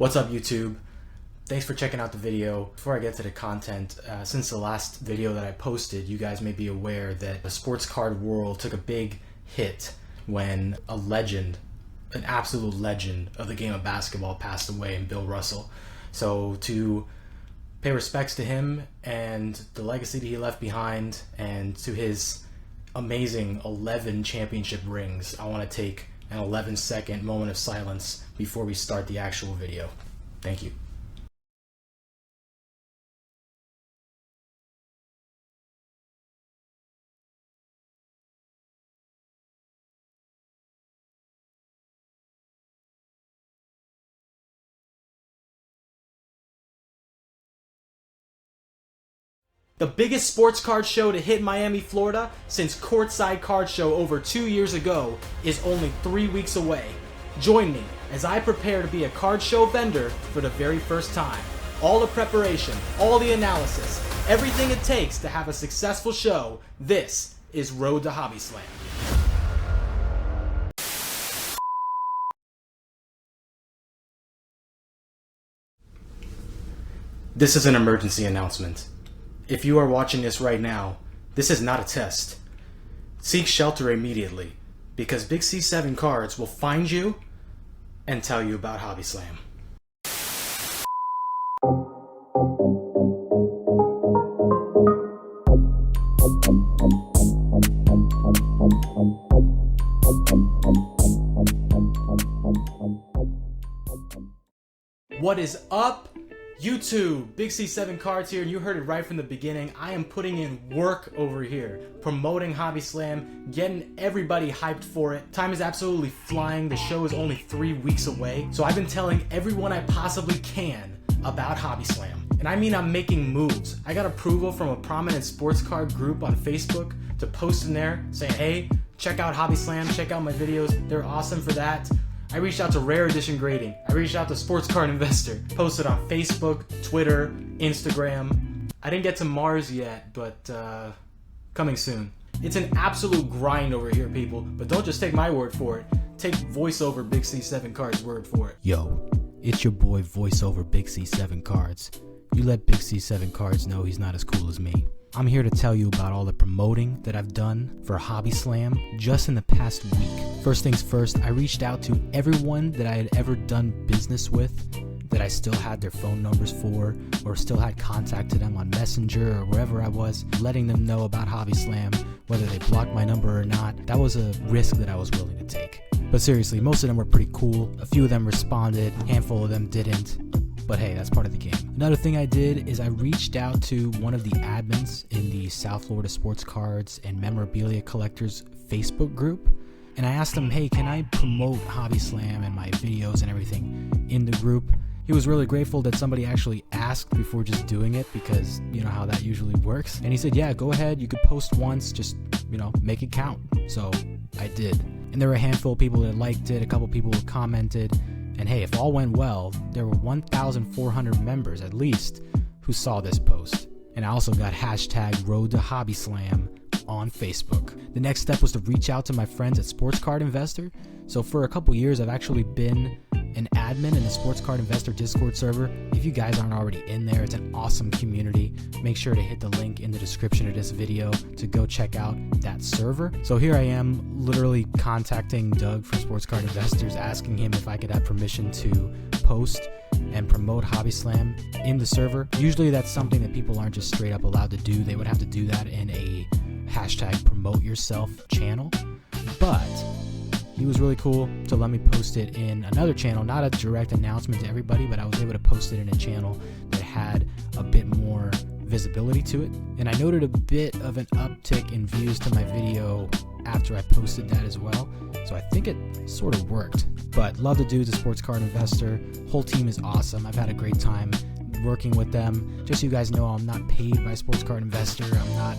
What's up, YouTube? Thanks for checking out the video. Before I get to the content, since the last video that I posted, you guys may be aware that the sports card world took a big hit when a legend, an absolute legend of the game of basketball, passed away in Bill Russell. So to pay respects to him and the legacy that he left behind, and to his amazing 11 championship rings, I want to take an 11-second moment of silence before we start the actual video. Thank you. The biggest sports card show to hit Miami, Florida since Courtside Card Show over 2 years ago is only 3 weeks away. Join me as I prepare to be a card show vendor for the very first time. All the preparation, all the analysis, everything it takes to have a successful show. This is Road to Hobby Slam. This is an emergency announcement. If you are watching this right now, this is not a test. Seek shelter immediately, because Big C7 Cards will find you and tell you about Hobby Slam. What is up, YouTube? Big C7 Cards here, and you heard it right from the beginning. I am putting in work over here, promoting Hobby Slam, getting everybody hyped for it. Time is absolutely flying. The show is only 3 weeks away, so I've been telling everyone I possibly can about Hobby Slam. And I mean, I'm making moves. I got approval from a prominent sports card group on Facebook to post in there saying, hey, check out Hobby Slam, check out my videos. They're awesome for that. I reached out to Rare Edition Grading. I reached out to Sports Card Investor. Posted on Facebook, Twitter, Instagram. I didn't get to Mars yet, but coming soon. It's an absolute grind over here, people. But don't just take my word for it. Take VoiceOver Big C7 Cards' word for it. Yo, it's your boy VoiceOver Big C7 Cards. You let Big C7 Cards know he's not as cool as me. I'm here to tell you about all the promoting that I've done for Hobby Slam just in the past week. First things first, I reached out to everyone that I had ever done business with, that I still had their phone numbers for, or still had contact to them on Messenger or wherever I was, letting them know about Hobby Slam, whether they blocked my number or not. That was a risk that I was willing to take. But seriously, most of them were pretty cool. A few of them responded, a handful of them didn't. But hey, that's part of the game. Another thing I did is I reached out to one of the admins in the South Florida Sports Cards and Memorabilia Collectors Facebook group, and I asked him, hey, can I promote Hobby Slam and my videos and everything in the group? He was really grateful that somebody actually asked before just doing it, because you know how that usually works. And he said, yeah, go ahead, you could post once, just, make it count. So I did. And there were a handful of people that liked it, a couple people who commented. And hey, if all went well, there were 1,400 members at least who saw this post. And I also got hashtag Road to Hobby Slam on Facebook. The next step was to reach out to my friends at Sports Card Investor. So for a couple years, I've actually been an admin in the Sports Card Investor Discord server. If you guys aren't already in there, it's an awesome community. Make sure to hit the link in the description of this video to go check out that server. So here I am, literally contacting Doug from Sports Card Investors, asking him if I could have permission to post and promote Hobby Slam in the server. Usually that's something that people aren't just straight up allowed to do. They would have to do that in a hashtag promote yourself channel. But he was really cool to let me post it in another channel, not a direct announcement to everybody, but I was able to post it in a channel that had a bit more visibility to it. And I noted a bit of an uptick in views to my video after I posted that as well. So I think it sort of worked. But love the dudes at Sports Card Investor. Whole team is awesome. I've had a great time working with them. Just so you guys know, I'm not paid by Sports Card Investor. I'm not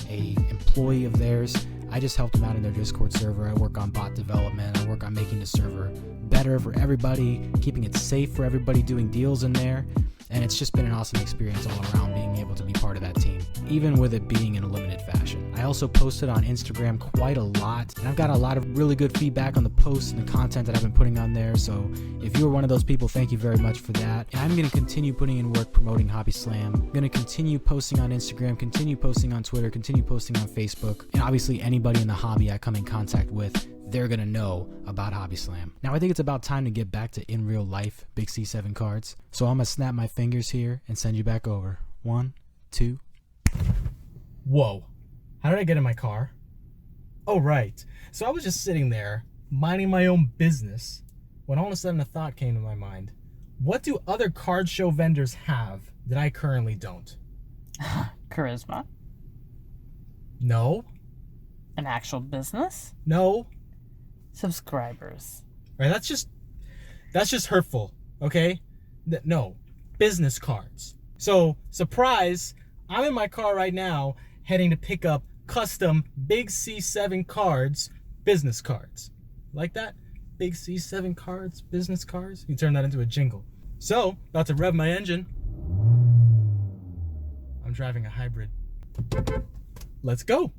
an employee of theirs. I just help them out in their Discord server. I work on bot development. I work on making the server better for everybody, keeping it safe for everybody, doing deals in there. And it's just been an awesome experience all around being able to be part of that team, even with it being in a limited fashion. I I also posted on Instagram quite a lot, and I've got a lot of really good feedback on the posts and the content that I've been putting on there. So if you're one of those people, thank you very much for that. And I'm going to continue putting in work promoting Hobby Slam. I'm going to continue posting on Instagram, continue posting on Twitter, continue posting on Facebook, and obviously anybody in the hobby I come in contact with, they're gonna know about Hobby Slam. Now I think it's about time to get back to in real life Big C7 cards. So I'm gonna snap my fingers here and send you back over. 1, 2. Whoa, how did I get in my car? Oh right, so I was just sitting there minding my own business when all of a sudden a thought came to my mind. What do other card show vendors have that I currently don't? Charisma? No. An actual business? No. Subscribers. Right, that's just hurtful, okay? No, business cards. So, surprise, I'm in my car right now heading to pick up custom Big C7 cards, business cards. Like that? Big C7 cards, business cards? You turn that into a jingle. So, about to rev my engine. I'm driving a hybrid. Let's go.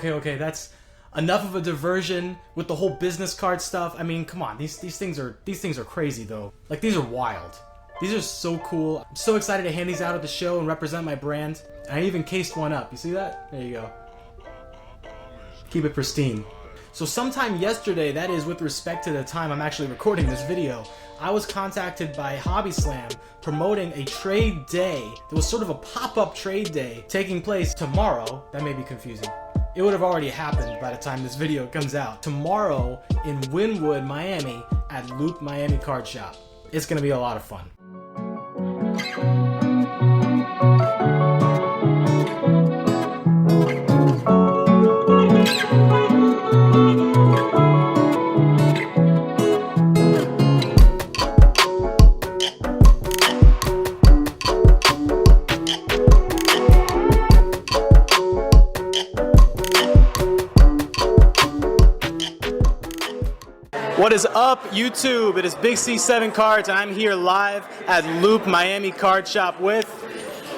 Okay, that's enough of a diversion with the whole business card stuff. I mean, come on, these things are crazy though. Like, these are wild. These are so cool. I'm so excited to hand these out at the show and represent my brand. And I even cased one up. You see that? There you go. Keep it pristine. So sometime yesterday, that is with respect to the time I'm actually recording this video, I was contacted by Hobby Slam promoting a trade day. There was sort of a pop-up trade day taking place tomorrow. That may be confusing. It would have already happened by the time this video comes out. Tomorrow in Wynwood, Miami at Loop Miami Card Shop. It's gonna be a lot of fun. What is up, YouTube? It is Big C7 Cards, and I'm here live at Loop Miami Card Shop with...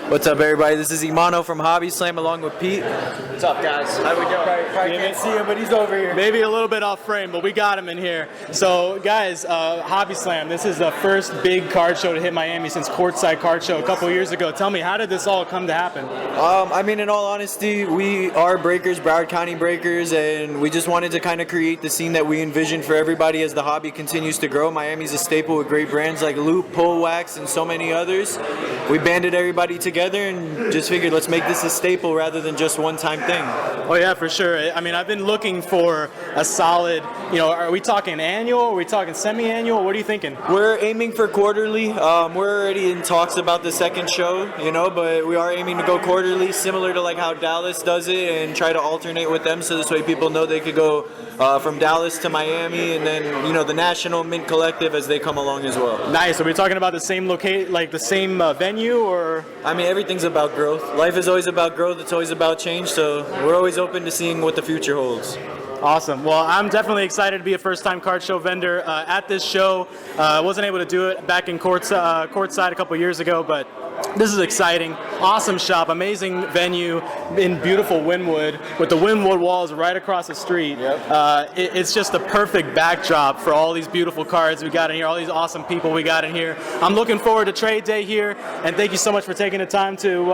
What's up, everybody? This is Imano from Hobby Slam along with Pete. What's up, guys? How we doing? Probably can't see him, but he's over here. Maybe a little bit off frame, but we got him in here. So, guys, Hobby Slam, this is the first big card show to hit Miami since Courtside Card Show a couple years ago. Tell me, how did this all come to happen? I mean, in all honesty, we are breakers, Broward County breakers, and we just wanted to kind of create the scene that we envisioned for everybody as the hobby continues to grow. Miami's a staple with great brands like Loop, Pull Wax, and so many others. We banded everybody together and just figured let's make this a staple rather than just one-time thing. Oh yeah, for sure. I mean, I've been looking for a solid, are we talking annual? Are we talking semi-annual? What are you thinking? We're aiming for quarterly. We're already in talks about the second show, but we are aiming to go quarterly, similar to like how Dallas does it, and try to alternate with them so this way people know they could go from Dallas to Miami, and then, the National Mint Collective as they come along as well. Nice. Are we talking about the same venue, or? I mean, everything's about growth. Life is always about growth. It's always about change. So we're always open to seeing what the future holds. Awesome. Well, I'm definitely excited to be a first-time card show vendor at this show. Wasn't able to do it back in courtside a couple years ago, but this is exciting. Awesome shop, amazing venue in beautiful Wynwood with the Wynwood walls right across the street. Yep. It's just the perfect backdrop for all these beautiful cards we got in here, all these awesome people we got in here. I'm looking forward to trade day here, and thank you so much for taking the time to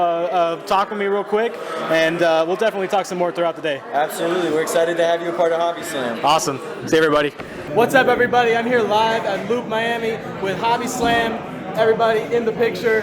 talk with me real quick, and we'll definitely talk some more throughout the day. Absolutely. We're excited to have you a part of Hobby Slam. Awesome. See everybody. What's up, everybody? I'm here live at Loop Miami with Hobby Slam. Everybody in the picture.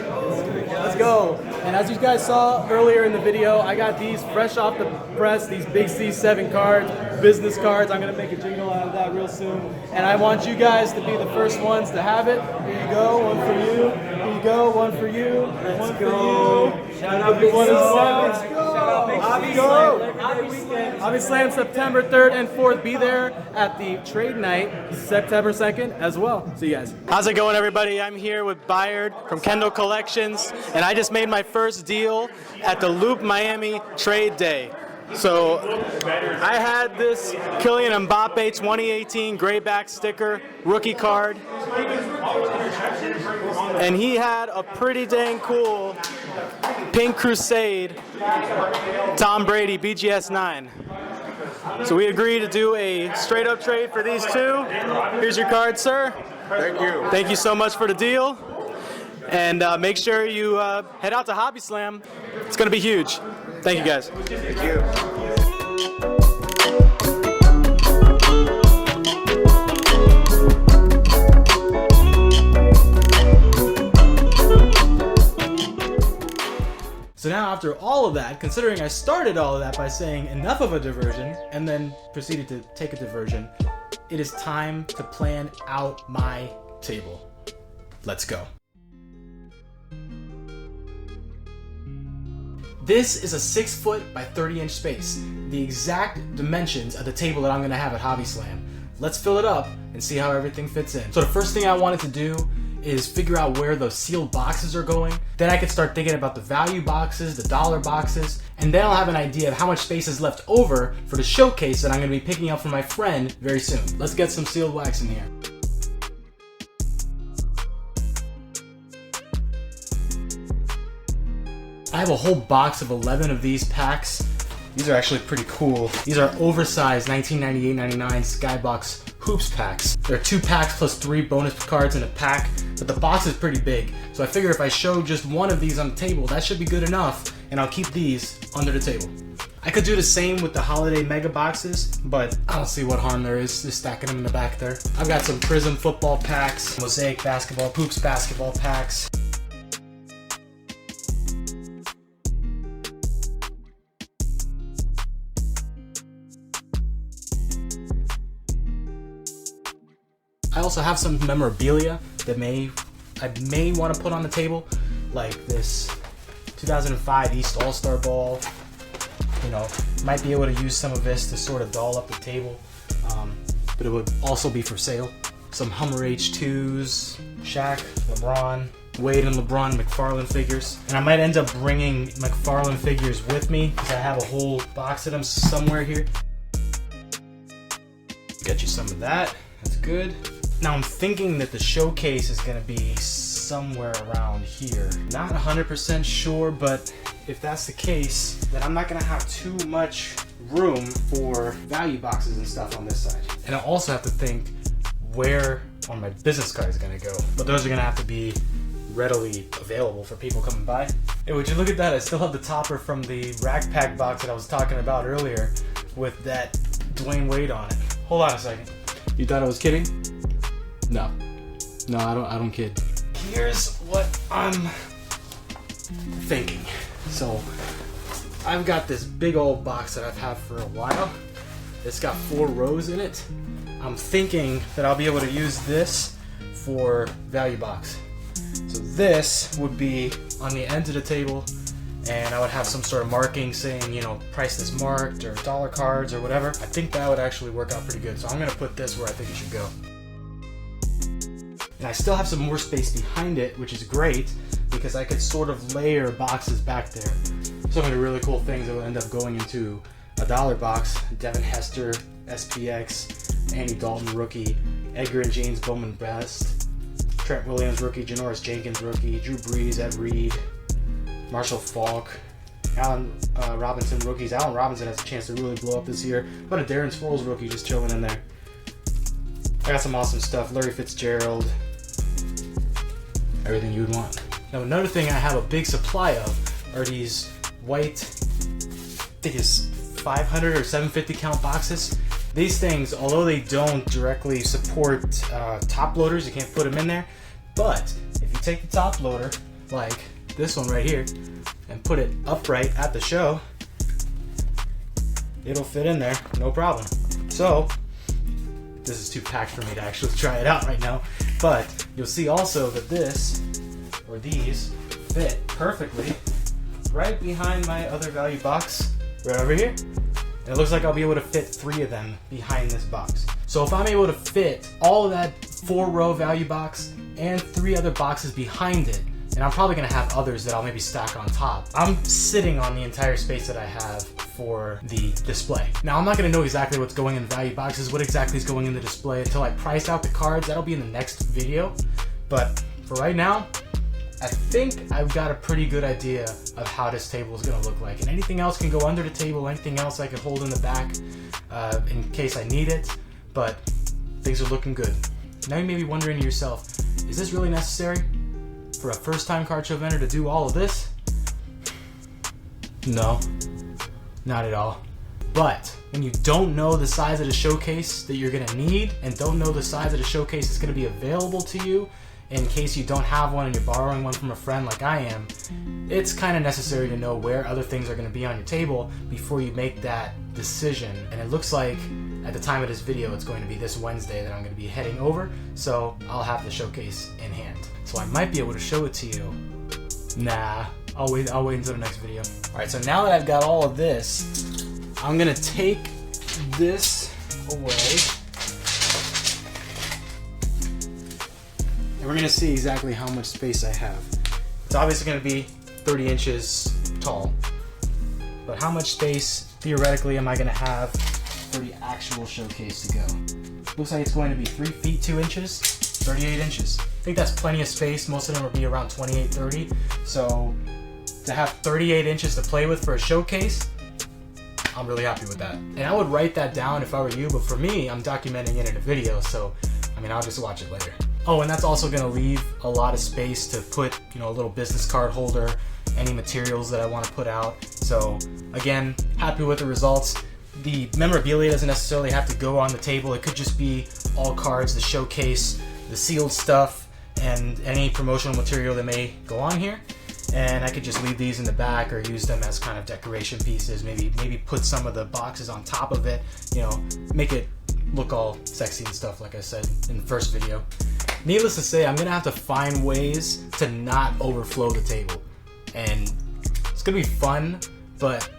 Let's go. And as you guys saw earlier in the video, I got these fresh off the press, these Big C7 cards, business cards. I'm gonna make a jingle out of that real soon. And I want you guys to be the first ones to have it. Here you go, one for you. Here you go, one for you. One for you. Shout out Big One as well. Let's go. Hobby Slam. Hobby Slam September 3rd and 4th. Be there at the trade night September 2nd as well. See you guys. How's it going, everybody? I'm here with Bayard from Kendall Collections, and I just made my first deal at the Loop Miami Trade Day. So I had this Kylian Mbappe 2018 grayback sticker rookie card, and he had a pretty dang cool Pink Crusade Tom Brady BGS 9. So we agreed to do a straight up trade for these two. Here's your card, sir. Thank you. Thank you so much for the deal. And make sure you head out to Hobby Slam. It's going to be huge. Thank you, guys. Thank you. So now, after all of that, considering I started all of that by saying enough of a diversion and then proceeded to take a diversion, it is time to plan out my table. Let's go. This is a 6 foot by 30 inch space, the exact dimensions of the table that I'm gonna have at Hobby Slam. Let's fill it up and see how everything fits in. So the first thing I wanted to do is figure out where the sealed boxes are going. Then I could start thinking about the value boxes, the dollar boxes, and then I'll have an idea of how much space is left over for the showcase that I'm gonna be picking up for my friend very soon. Let's get some sealed wax in here. I have a whole box of 11 of these packs. These are actually pretty cool. These are oversized 1998-99 Skybox Hoops packs. There are 2 packs plus 3 bonus cards in a pack, but the box is pretty big. So I figure if I show just one of these on the table, that should be good enough, and I'll keep these under the table. I could do the same with the holiday mega boxes, but I don't see what harm there is just stacking them in the back there. I've got some Prism football packs, Mosaic basketball, Hoops basketball packs. I also have some memorabilia that I may want to put on the table, like this 2005 East All-Star Ball. You know, might be able to use some of this to sort of doll up the table, but it would also be for sale. Some Hummer H2s, Shaq, LeBron, Wade and LeBron McFarlane figures. And I might end up bringing McFarlane figures with me because I have a whole box of them somewhere here. Get you some of that, that's good. Now I'm thinking that the showcase is gonna be somewhere around here. Not 100% sure, but if that's the case, then I'm not gonna have too much room for value boxes and stuff on this side. And I also have to think where on my business card is gonna go. But those are gonna have to be readily available for people coming by. Hey, would you look at that? I still have the topper from the Rack Pack box that I was talking about earlier with that Dwayne Wade on it. Hold on a second. You thought I was kidding? No, I don't kid. Here's what I'm thinking. So, I've got this big old box that I've had for a while. It's got 4 rows in it. I'm thinking that I'll be able to use this for value box. So this would be on the end of the table, and I would have some sort of marking saying, you know, price is marked or dollar cards or whatever. I think that would actually work out pretty good. So I'm gonna put this where I think it should go. And I still have some more space behind it, which is great because I could sort of layer boxes back there. Some of the really cool things that will end up going into a dollar box: Devin Hester, SPX, Andy Dalton rookie, Edgar and James Bowman best, Trent Williams rookie, Janoris Jenkins rookie, Drew Brees, Ed Reed, Marshall Faulk, Allen Robinson rookies. Allen Robinson has a chance to really blow up this year. But a Darren Sproles rookie just chilling in there. I got some awesome stuff. Larry Fitzgerald. Everything you would want. Now another thing I have a big supply of are these white, I think it's 500 or 750 count boxes. These things, although they don't directly support top loaders, you can't put them in there. But if you take the top loader, like this one right here, and put it upright at the show, it'll fit in there, no problem. So, this is too packed for me to actually try it out right now. But you'll see also that this, or these, fit perfectly right behind my other value box, right over here. And it looks like I'll be able to fit 3 of them behind this box. So if I'm able to fit all of that 4-row value box and 3 other boxes behind it, and I'm probably gonna have others that I'll maybe stack on top, I'm sitting on the entire space that I have for the display. Now I'm not gonna know exactly what's going in the value boxes, what exactly is going in the display until I price out the cards. That'll be in the next video. But for right now, I think I've got a pretty good idea of how this table is gonna look like. And anything else can go under the table, anything else I can hold in the back in case I need it. But things are looking good. Now you may be wondering to yourself, is this really necessary for a first-time card show vendor to do all of this? No, not at all. But when you don't know the size of the showcase that you're gonna need and don't know the size of the showcase that's gonna be available to you, in case you don't have one and you're borrowing one from a friend like I am, it's kind of necessary to know where other things are going to be on your table before you make that decision. And it looks like at the time of this video, it's going to be this Wednesday that I'm going to be heading over, so I'll have the showcase in hand. So I might be able to show it to you. Nah, I'll wait until the next video. All right, so now that I've got all of this, I'm going to take this away. And we're gonna see exactly how much space I have. It's obviously gonna be 30 inches tall. But how much space, theoretically, am I gonna have for the actual showcase to go? Looks like it's going to be 3 feet 2 inches, 38 inches. I think that's plenty of space. Most of them will be around 28, 30. So to have 38 inches to play with for a showcase, I'm really happy with that. And I would write that down if I were you, but for me, I'm documenting it in a video, so I mean, I'll just watch it later. Oh, and that's also gonna leave a lot of space to put, you know, a little business card holder, any materials that I want to put out. So again, happy with the results. The memorabilia doesn't necessarily have to go on the table. It could just be all cards, the showcase, the sealed stuff, and any promotional material that may go on here. And I could just leave these in the back or use them as kind of decoration pieces. Maybe put some of the boxes on top of it, you know, make it look all sexy and stuff, like I said in the first video. Needless to say, I'm gonna have to find ways to not overflow the table. And it's gonna be fun, but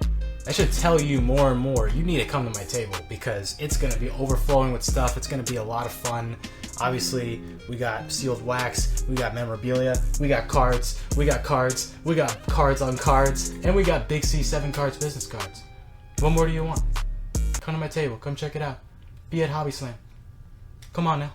I should tell you more and more, you need to come to my table because it's gonna be overflowing with stuff. It's gonna be a lot of fun. Obviously, we got sealed wax, we got memorabilia, we got cards, we got cards, we got cards on cards, and we got Big C 7 cards business cards. What more do you want? Come to my table, come check it out. Be at Hobby Slam. Come on now.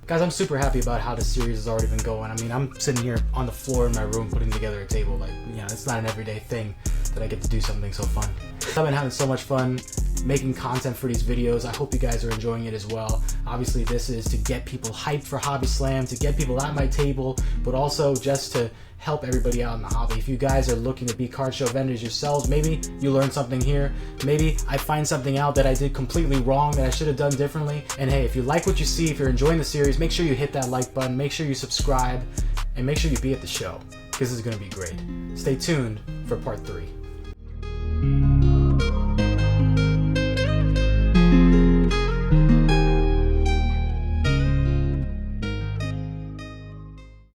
Guys, I'm super happy about how this series has already been going. I mean, I'm sitting here on the floor in my room putting together a table. Like, you know, it's not an everyday thing that I get to do something so fun. I've been having so much fun making content for these videos. I hope you guys are enjoying it as well. Obviously, this is to get people hyped for Hobby Slam, to get people at my table, but also just to help everybody out in the hobby. If you guys are looking to be card show vendors yourselves, maybe you learned something here. Maybe I find something out that I did completely wrong that I should have done differently. And hey, if you like what you see, if you're enjoying the series, make sure you hit that like button, make sure you subscribe, and make sure you be at the show, because this is going to be great. Stay tuned for part 3.